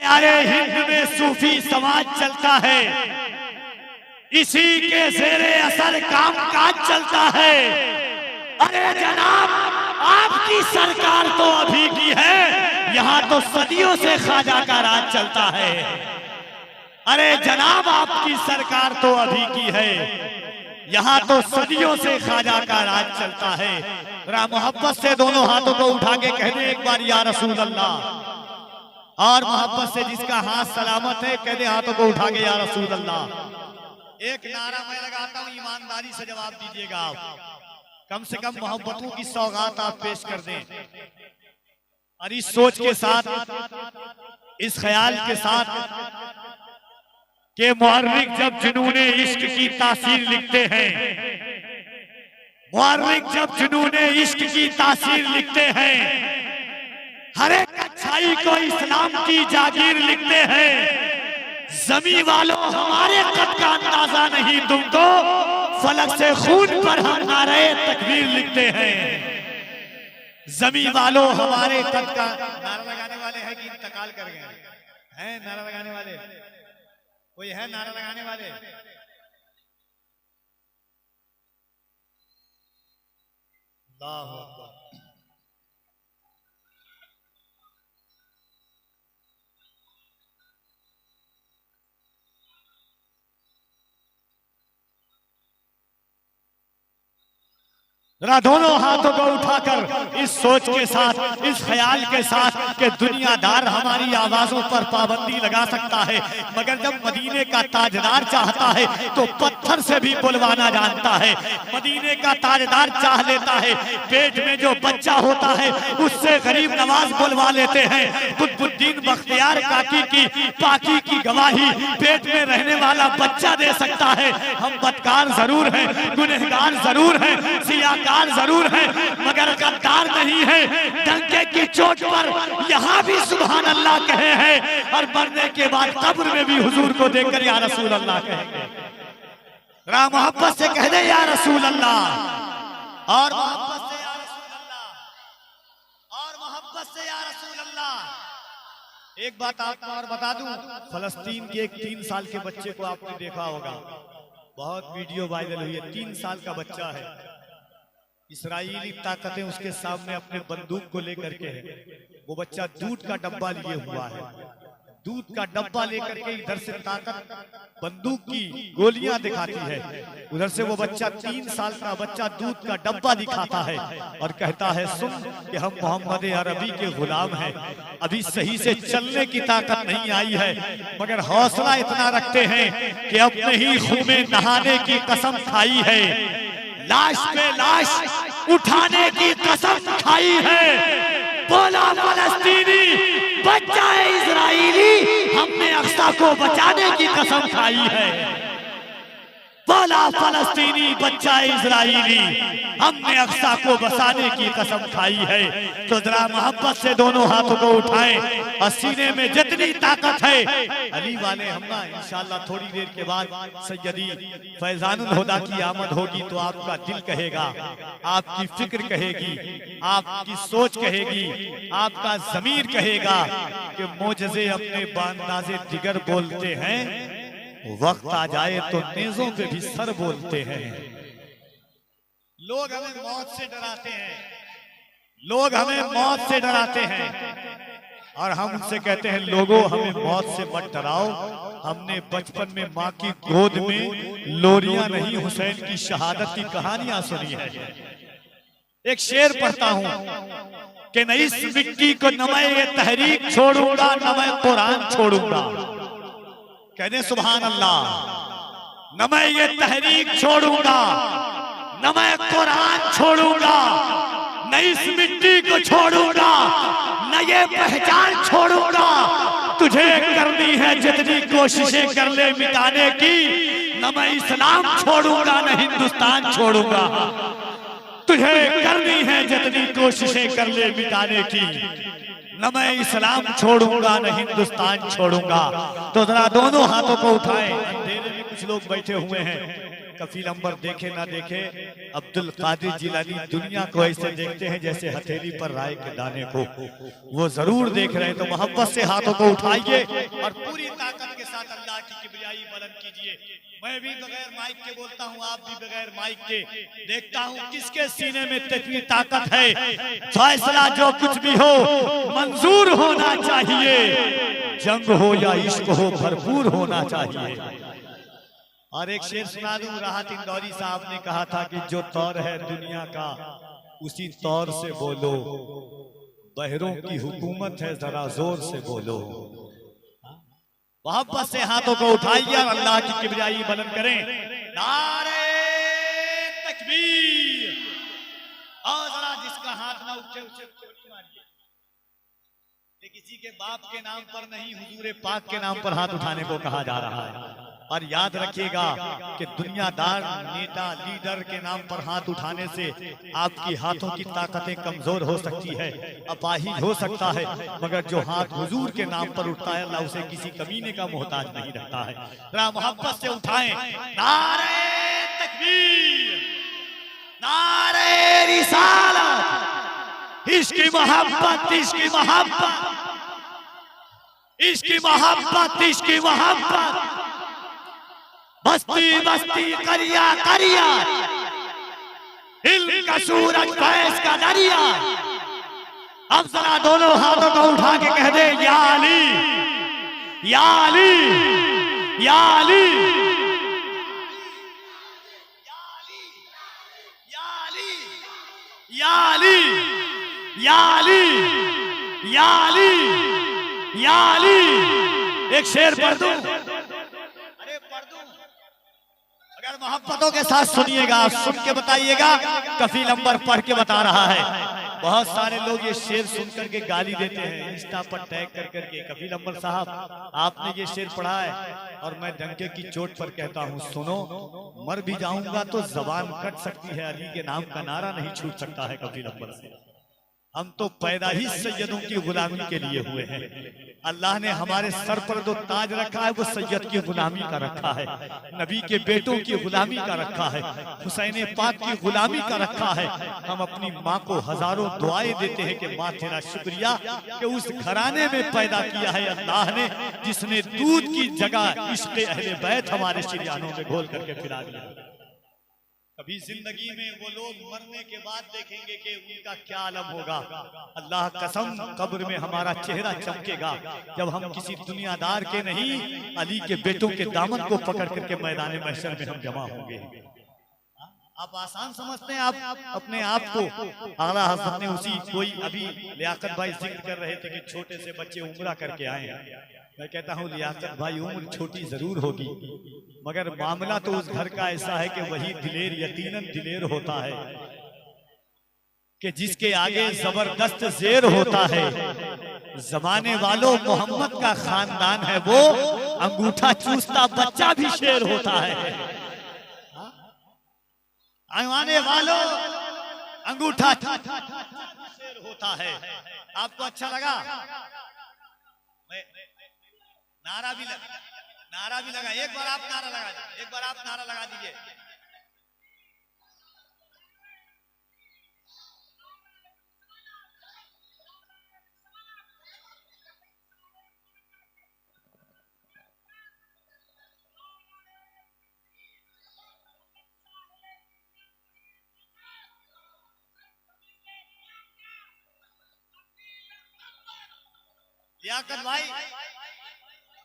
अरे हिंद में सूफी समाज चलता है, इसी के ज़ेरे असर काम काज चलता है। अरे जनाब आपकी सरकार तो अभी की है, यहाँ तो सदियों से ख्वाजा का राज चलता है। अरे जनाब आपकी सरकार तो अभी की है, यहाँ तो सदियों से ख्वाजा का राज चलता है। जरा मोहब्बत से दोनों हाथों को उठा के कह दे एक बार या रसूल अल्लाह। और मोहब्बत से जिसका हाथ सलामत है कह दे हाथों को उठा के या रसूल अल्लाह। एक नारा मैं लगाता हूँ, ईमानदारी से जवाब दीजिएगा आप। कम से कम मोहब्बतों की सौगात आप पेश कर दें, और इस सोच के साथ, इस ख्याल के साथ कि मुअर्रिख जब जुनूने इश्क की तासीर लिखते हैं, मुअर्रिख जब जुनूने इश्क की तासीर लिखते हैं, हर एक अच्छाई को इस्लाम की जागीर लिखते हैं। जमी वालों हमारे कद का अंदाजा नहीं तुमको, फलक से खून पर हम नारे तकबीर लिखते हैं। जमी वालों हमारे कद का। नारा लगाने वाले हैं कि इंतकाल कर गए हैं? नारा लगाने वाले कोई है? नारा लगाने वाले? अल्लाहु अकबर। जरा दोनों हाथों को उठाकर इस सोच के साथ, इस ख्याल के साथ कि दुनियादार हमारी आवाजों पर पाबंदी लगा सकता है, मगर जब मदीने का ताजदार चाहता है तो पत्थर से भी बुलवाना जानता है। मदीने का ताजदार चाह लेता है, पेट में जो बच्चा होता है उससे गरीब नवाज बुलवा लेते हैं। कुतुबुद्दीन बख्तियार काकी की पाकी की गवाही पेट में रहने वाला बच्चा दे सकता है। हम बदकार जरूर हैं, गुनहगार जरूर हैं, सियाकार जरूर है, मगर गद्दार नहीं है। डंके की चोट पर यहाँ भी सुभान अल्लाह कहे हैं, और मरने के बाद कब्र में भी हुजूर को देखकर या रसूल अल्लाह कहेंगे। जरा मोहब्बत से कह दे या रसूल अल्लाह, और मोहब्बत से या रसूल अल्लाह, और मोहब्बत से या रसूल अल्लाह। एक बात आपको और बता दूं, फलस्तीन के एक 3 साल के बच्चे को आपने देखा होगा, बहुत वीडियो वायरल हुई है। 3 साल का बच्चा है, इस्राएली ताकतें उसके सामने अपने बंदूक को लेकर के है। वो बच्चा दूध का डब्बा लिए हुआ है, दूध का डब्बा लेकर के इधर से ताकत बंदूक की गोलियां दिखाती है, उधर से वो बच्चा 3 साल का बच्चा दूध का डब्बा दिखाता है और कहता है सुन कि हम मोहम्मद अरबी के गुलाम हैं, अभी सही से चलने की ताकत नहीं आई है, मगर हौसला इतना रखते हैं कि अपने ही खून में नहाने की कसम खाई है, लाश पे लाश उठाने की कसम खाई है। बोला फलस्तीनी बच्चा है इजराइली, हमने अक्सा को बचाने की कसम खाई है। बोला फलस्तीनी बच्चा इजराइली, हमने अक्सा को बसाने की कसम खाई है। तो जरा मोहब्बत से दोनों हाथों को उठाएं और सीने में जितनी ताकत है, अली वाले हमला इंशाअल्लाह थोड़ी देर के बाद सैयदी फैजानुल हुदा की आमद होगी तो आपका दिल कहेगा, आपकी फिक्र कहेगी, आपकी सोच कहेगी, आपका ज़मीर कहेगा कि मोजज़े अपने बांदाज़े जिगर बोलते हैं, वक्त आ जाए तो नेज़ों पे भी सर बोलते हैं। लोग हमें मौत से डराते हैं, लोग हमें मौत से डराते हैं, और हम उनसे कहते हैं लोगों हमें मौत से मत डराओ, हमने बचपन में माँ की गोद में लोरियां नहीं हुसैन की शहादत की कहानियां सुनी है। एक शेर पढ़ता हूं कि न इस मिट्टी को न मैं ये तहरीक छोड़ूंगा, न मैं कुरान छोड़ूंगा। कहने सुभान अल्लाह। न मैं ये तहरीक छोड़ूंगा, न मैं कुरान छोड़ूंगा, न इस मिट्टी को छोड़ूंगा, न ये पहचान छोड़ूंगा। तुझे करनी है जितनी कोशिशें कर ले मिटाने की, न मैं इस्लाम छोड़ूंगा, न हिंदुस्तान छोड़ूंगा। तुझे करनी है जितनी कोशिशें कर ले मिटाने की, न मैं इस्लाम छोड़ूंगा, न हिंदुस्तान छोड़ूंगा। तो जरा दोनों हाथों को उठाएं। अंधेरे में कुछ लोग बैठे हुए हैं, कफील अंबर देखे ना देखे, अब्दुल कादिर जिलानी दुनिया को ऐसे देखते हैं जैसे हथेली पर राय के दाने को। वो जरूर देख रहे हैं, तो मोहब्बत से हाथों को उठाइए और पूरी ताकत के साथ अल्लाह की किबरियाई बुलंद कीजिए। मैं भी बगैर माइक के बोलता हूँ, आप भी बगैर माइक के। देखता हूँ किसके सीने में कितनी ताकत है। फैसला जो कुछ भी हो मंजूर होना चाहिए, जंग हो या इश्क हो भरपूर होना चाहिए। और एक शेर सुना दूं, राहत इंदौरी साहब ने कहा था कि जो तौर है दुनिया का उसी तौर से बोलो, बहरों की हुकूमत है जरा जोर से बोलो। मोहब्बत से हाथों को उठाइए और अल्लाह की किबरियाई बुलंद करें। नारे तकबीर। और जरा जिसका हाथ ना उठे उसे गोली मारिए। किसी के बाप के नाम पर नहीं, हुजूर पाक के नाम पर हाथ उठाने को कहा जा रहा है। और याद रखिएगा कि दुनियादार नेता लीडर के नाम पर हाथ उठाने से आपकी हाथों की ताकतें कमजोर हो सकती है, अपाहिज हो सकता है, मगर जो हाथ हुजूर के नाम पर उठता है अल्लाह उसे किसी कमीने का मोहताज नहीं रखता है। जरा मोहब्बत से उठाएं। नारे तकबीर, नारे रिसालत, इश्की मोहब्बत, इश्की मोहब्बत, इश्की मोहब्बत, इश्की मोहब्बत। बस्ती बस्ती करिया करिया, इल्म का सूरज फैज का दरिया। अब जरा दोनों हाथों को उठा के कह दे या अली, या अली, या अली, या अली, या अली, या अली, या अली, या अली। एक शेर पढ़ दूं? अरे पढ़ दूं? अगर मोहब्बतों के साथ सुनिएगा, आप सुन के बताइएगा। कफील अंबर पढ़ के बता रहा है। बहुत सारे लोग ये शेर सुनकर के गाली देते हैं, इंस्टा पर टैग कर करके। कफील अंबर साहब, आपने ये शेर पढ़ा है और मैं डंके की चोट पर कहता हूँ, सुनो, मर भी जाऊंगा तो जबान कट सकती है, अली के नाम का नारा नहीं छूट सकता है कफील अंबर से। हम तो पैदा ही सैयदों की गुलामी के लिए हुए हैं। अल्लाह ने हमारे सर पर जो ताज रखा है वो सैयद की गुलामी का रखा है, नबी के बेटों की गुलामी का रखा है, हुसैन पाक की गुलामी का रखा है। हम अपनी माँ को हजारों दुआएं देते हैं कि माँ तेरा शुक्रिया कि उस घराने में पैदा किया है अल्लाह ने, जिसने दूध की जगह इश्क़ अहले बैत हमारे शरीयानों में घोल करके पिला दिया। कभी जिंदगी में वो लोग मरने के बाद देखेंगे कि उनका क्या आलम होगा। अल्लाह कसम, कब्र में हमारा चेहरा चमकेगा जब हम किसी दुनियादार के नहीं, अली के बेटों के दामन को पकड़ करके मैदान महशर में हम जमा होंगे। आप आसान समझते हैं आप अपने आप को। आला हज़रत ने उसी, कोई अभी लियाकत भाई जिक्र कर रहे थे कि छोटे से बच्चे उम्रा करके आए हैं। मैं कहता हूँ लियाकत भाई, उम्र छोटी जरूर होगी मगर मामला तो उस घर का ऐसा है कि वही दिलेर, यकीनन दिलेर होता है कि जिसके आगे जबरदस्त जेर होता है। जमाने वालों, मोहम्मद का खानदान है वो, अंगूठा चूसता बच्चा भी शेर होता है। आने वालों, अंगूठा शेर होता है। आपको अच्छा लगा? नारा भी लगा। एक बार आप नारा लगा दीजिए, एक बार आप नारा लगा दीजिए। लियाकत भाई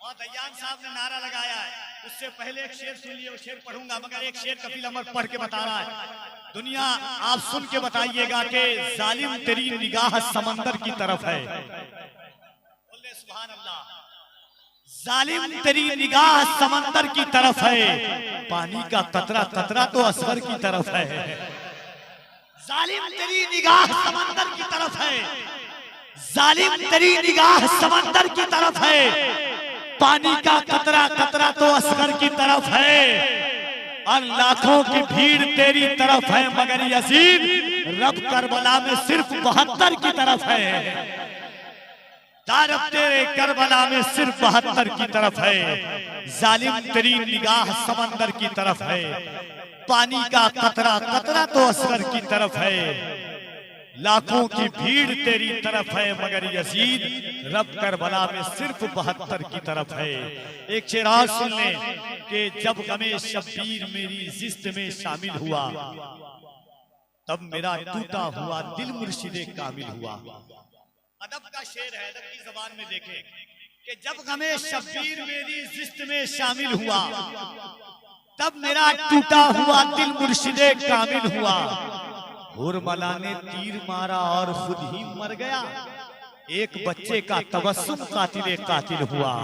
और दयान साहब ने नारा लगाया है। उससे पहले एक शेर सुन लिए, शेर पढ़ूंगा मगर एक शेर कफील अमर पढ़ के बता रहा है। दुनिया आप सुन के बताइएगा कि जालिम तेरी निगाह समंदर की तरफ है। बोले सुभान अल्लाह। जालिम तेरी निगाह समंदर की तरफ है, पानी का कतरा कतरा तो असगर की तरफ है। जालिम तेरी निगाह समंदर की तरफ है, जालिम तेरी निगाह समंदर की तरफ है, पानी का कतरा कतरा तो असगर की तरफ है। और लाखों की भीड़ तेरी तरफ है मगर यजीद रब करबला में सिर्फ 72 की तरफ है। दारब तेरे करबला में सिर्फ 72 की तरफ है, जालिम तेरी निगाह समंदर की तरफ है, पानी का कतरा कतरा तो असगर की तरफ है, लाखों की भीड़ तेरी तरफ है, मगर यजीद रब करबला में सिर्फ 72 की तरफ है। एक शेर और सुन ले कि जब गमे शब्बीर मेरी जिस्त में शामिल हुआ, तब मेरा टूटा हुआ दिल मुर्शिदे कामिल हुआ। अदब का शेर है, अदब की जबान में देखें कि जब गमे शब्बीर मेरी जिस्त में शामिल हुआ, तब मेरा टूटा हुआ दिल मुर्शिदे कामिल हुआ। हुरमला ने तीर मारा और खुद ही मर गया, एक बच्चे का तबस्सुम कातिले कातिल हुआ।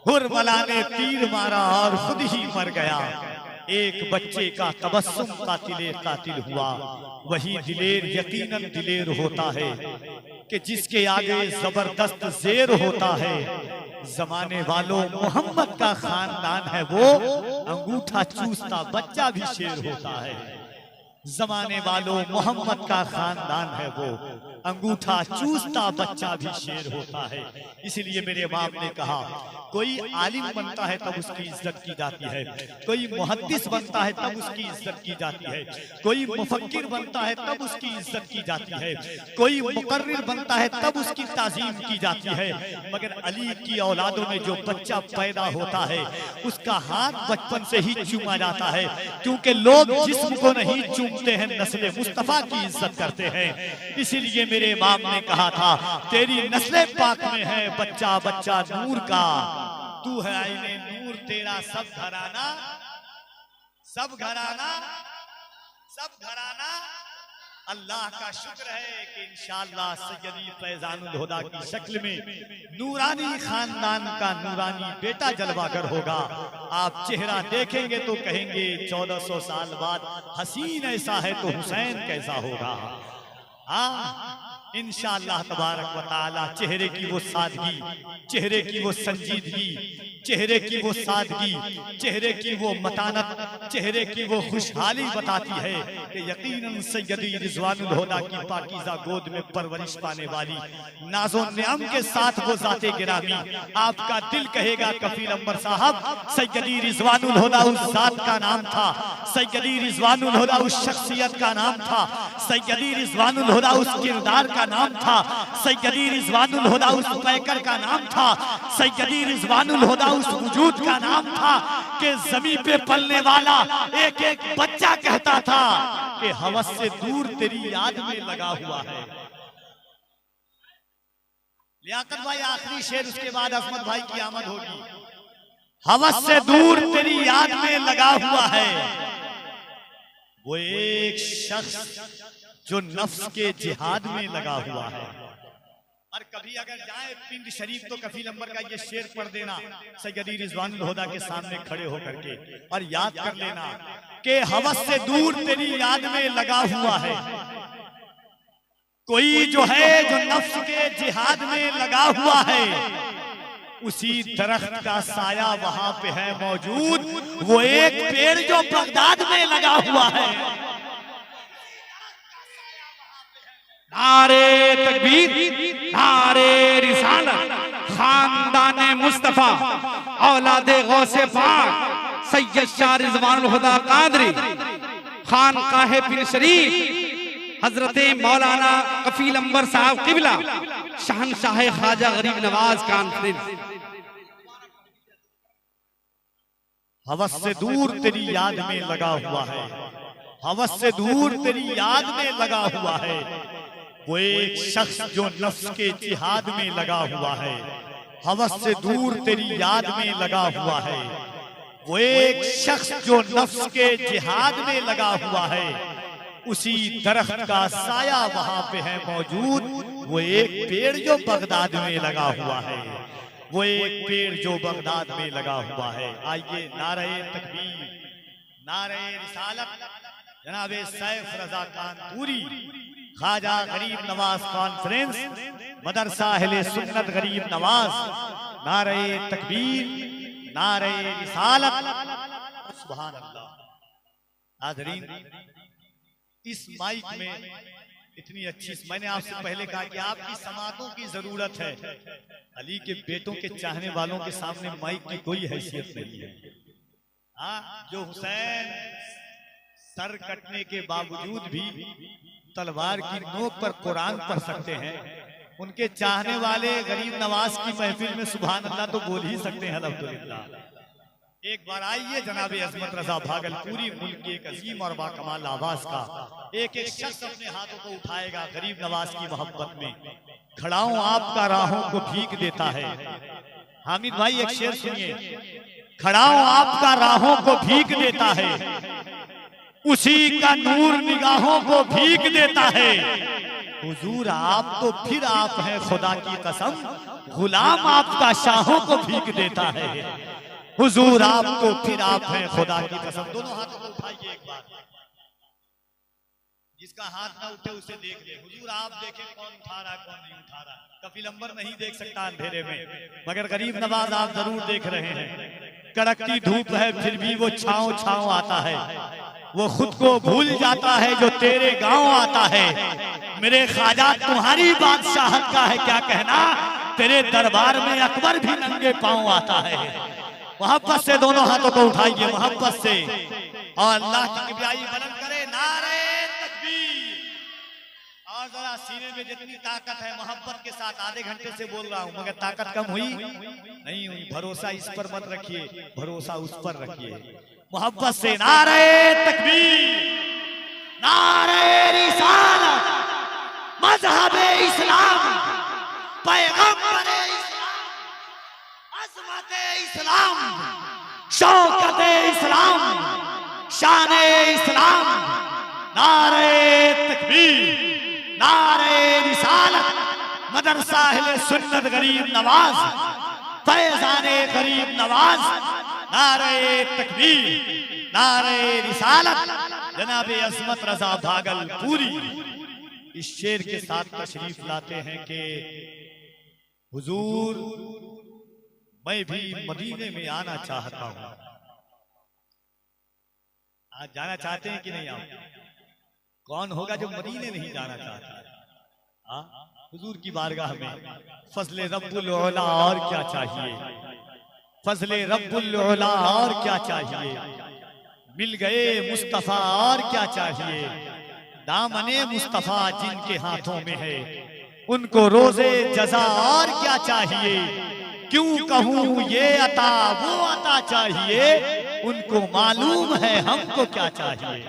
हुरमला ने तीर मारा और खुद ही मर गया, एक बच्चे का तबस्सुम कातिले कातिल हुआ। वही दिलेर यकीनन दिलेर होता है कि जिसके आगे जबरदस्त जेर होता है। जमाने वालों मोहम्मद का खानदान है वो, अंगूठा चूसता बच्चा भी शेर होता है। जमाने वालों मोहम्मद का खानदान है वो, अंगूठा चूसता बच्चा भी शेर होता है। इसलिए मेरे बाप ने कहा, कोई आलिम बनता है तब उसकी इज्जत की जाती है, कोई मुहद्दिस बनता है तब उसकी इज्जत की जाती है, कोई मुफक्किर बनता है तब उसकी इज्जत की जाती है, कोई मुकर्रिर बनता है तब उसकी ताज़ीम की जाती है। मगर अली की औलादों में जो बच्चा पैदा होता है उसका हाथ बचपन से ही चूमा जाता है, क्योंकि लोग जिस्म को नहीं चूमते हैं, नस्ल मुस्तफा की इज्जत करते हैं। इसीलिए मेरे इमाम ने कहा था, तेरी नस्ल पाक में है बच्चा बच्चा नूर का, तू है आईने नूर, तेरा सब घराना सब घराना सब घराना। अल्लाह का शुक्र है कि इंशाअल्लाह सैयदी फैजानुल हुदा की शक्ल में नूरानी खानदान का नूरानी बेटा जलवागर होगा। आप चेहरा देखेंगे तो कहेंगे 1400 साल बाद हसीन ऐसा है तो हुसैन कैसा होगा। हाँ, इंशाअल्लाह तबारक व तआला चेहरे की वो सादगी, चेहरे की वो संजीदगी, चेहरे की वो सादगी, चेहरे की वो मतानत, चेहरे की वो खुशहाली बताती है कि यकीनन सैयदी रिजवानुल हुदा की पाकीज़ा गोद में परवरिश पाने वाली नाज़ो नियाम के साथ वो ज़ाते गिरामी। आपका दिल कहेगा कफील अंबर साहब, सैयदी रिजवानुल हुदा उस ज़ात का नाम था, सैयदी रिजवानुल हुदा उस शख्सियत का नाम था, सैयदी रिजवानुल हुदा उस किरदार का नाम था, सैयदी रिजवानुल हुदा उस पैकर का नाम था, सैयदी रिजवानुल हुदा उस वजूद का नाम था कि ज़मीन पे पलने वाला एक एक बच्चा कहता था कि हवस से दूर तेरी याद में लगा हुआ है। लियाकत भाई आखिरी शेर, उसके बाद अहमद भाई की आमद होगी। हवस से दूर तेरी याद में लगा हुआ है वो एक शख्स जो नफ्स के जिहाद में लगा हुआ है। और कभी अगर जाए पिंड शरीफ तो कफील अंबर का ये शेर पढ़ देना सैयदी रिजवानुल हुदा के सामने खड़े होकर के, और याद कर लेना कि हवस से दूर तेरी याद में लगा हुआ है कोई जो है जो नफ्स के जिहाद में लगा हुआ है। उसी दरख्त का साया वहां पे है मौजूद, वो एक पेड़ जो बगदाद में लगा हुआ है। नारे तकबीर, नारे रिसालत, खानदाने मुस्तफा, औलादे गौसे पाक, सैयद शाह रिजवानुल हुदा कादरी, खानकाहे पीर शरीफ, हजरत मौलाना कफील अंबर साहब किबला, शहनशाह ख्वाजा गरीब नवाज कॉन्फ्रेंस। हवस से दूर तेरी याद में लगा हुआ है, हवस से दूर तेरी याद में लगा हुआ है वो एक शख्स जो नफ्स के जिहाद में लगा हुआ है। हवस से दूर तेरी याद में लगा हुआ है वो एक शख्स जो नफ्स के जिहाद में लगा हुआ है। उसी दरख्त का साया वहां पे है मौजूद, वो एक पेड़ जो बगदाद में लगा हुआ है, वो एक पेड़ जो बगदाद में लगा हुआ है। आइए नारे तकबीर, नारे रिसालत, जनाबे सैफ रजा कानपुरी, ख्वाजा गरीब नवाज कॉन्फ्रेंस, मदरसा अहले सुन्नत गरीब नवाज, नारे तकबीर, नारे रिसालत, सुभान अल्लाह। हाज़रीन, इस माइक में इतनी अच्छी, मैंने आपसे पहले कहा कि आपकी समातों की जरूरत है। अली के बेटों के चाहने वालों के सामने माइक की कोई हैसियत नहीं है। हाँ, जो हुसैन सर कटने के बावजूद भी तलवार की नोक पर कुरान पढ़ सकते हैं, उनके चाहने वाले गरीब नवाज की महफिल में सुभान अल्लाह तो बोल ही सकते हैं अल्हम्दुलिल्लाह। एक बार आइए जनाब अजमत रजा भागलपुरी मुल्क की एक अजीम और बाकमाल आवाज का एक एक शख्स अपने हाथों को उठाएगा गरीब नवाज की मोहब्बत में। खड़ा हूं आपका राहों को भीग देता है। हामिद भाई एक शेर सुनिए। खड़ा हूं आपका राहों को भीग देता है, उसी का नूर निगाहों को भीग देता है। हुजूर आप तो फिर आप हैं खुदा की कसम, गुलाम आपका शाहों को भीग देता है। हुजूर आप तो फिर आप हैं खुदा की कसम। दोनों हाथों को उठाइए एक बार, जिसका हाथ ना उठे उसे देख ले। हुजूर आप देखें कौन उठा रहा कौन नहीं उठा रहा। कपिलंबर नहीं देख सकता अंधेरे में, मगर गरीब नवाज आप जरूर देख रहे हैं। कड़कती धूप है फिर भी वो छांव छांव आता है, वो खुद को भूल जाता है जो तेरे गांव आता है। मेरे ख्वाजा तुम्हारी बादशाहत का है क्या कहना, तेरे दरबार में अकबर भी नंगे पांव आता है। मोहब्बत से दोनों हाथों को उठाइए, मोहब्बत से, और अल्लाह की किबरियाई बुलंद करे, नारे तकबीर। और जरा सीने में जितनी ताकत है मोहब्बत के साथ, आधे घंटे से बोल रहा हूं मगर ताकत कम हुई नहीं हुई। भरोसा इस पर मत रखिए, भरोसा उस पर रखिए। मोहब्बत से नारे तकबीर, नारे रिसालत, मजहबे इस्लाम, पैगंबरे इस्लाम, अज़मते इस्लाम, शौकते इस्लाम, शाने इस्लाम। नारे तकबीर, नारे रिसालत, मदरसा अहले सुन्नत गरीब नवाज, फैज़ाने गरीब नवाज। नारे तकबीर, नारे रिसालत, जनाब अज़मत रजा भागलपुरी इस शेर के साथ तशरीफ लाते हैं कि हुजूर मैं भी मदीने में आना चाहता हूं। आज जाना चाहते हैं कि नहीं आप? कौन होगा जो मदीने नहीं जाना चाहता है? हुजूर की बारगाह में फजले रब्बुल औला और क्या चाहिए, फजले रब्बुल औला और क्या चाहिए। मिल गए मुस्तफा और क्या चाहिए। दामने मुस्तफा जिनके हाथों में है, उनको रोजे जजा और क्या चाहिए। क्यों कहूं ये अता वो अता चाहिए, उनको मालूम है हमको क्या चाहिए।